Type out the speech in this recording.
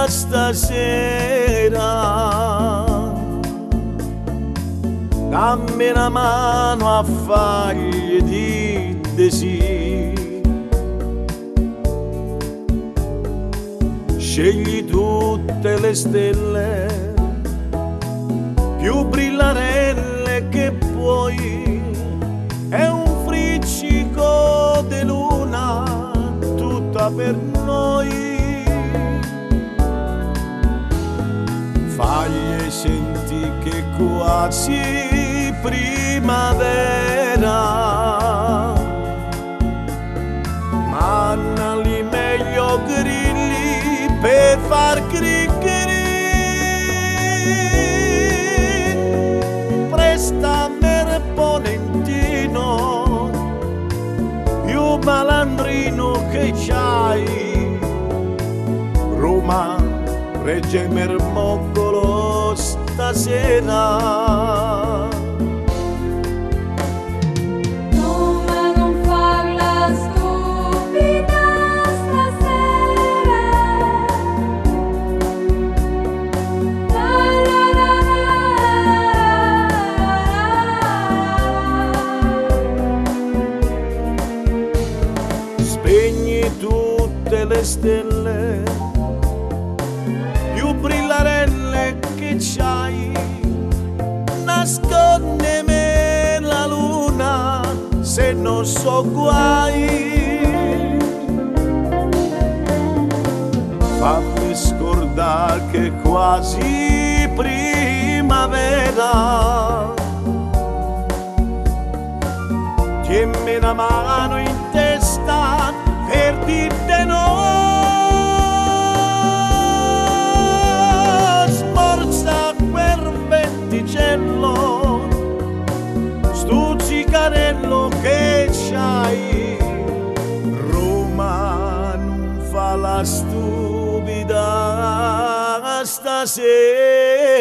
stasera, dammi una mano a fargli di sì. Scegli tutte le stelle più brillarelle che puoi, è un friccico di luna tutta per noi. Fagli senti che quasi primavera, mannali meglio grilli per far criccheri. Presta mer ponentino, più malandrino che c'hai. Roma regge mermoccolo stasera. Roma non farla stupida stasera. La la la la. Spegni tutte le stelle più brillarelle che c'hai, nascondeme la luna se non so guai. Fammi scordare che quasi primavera, tienimi una mano in testa per dirti no. Stuzzicarello che c'hai, Roma non fa la stupida stasera.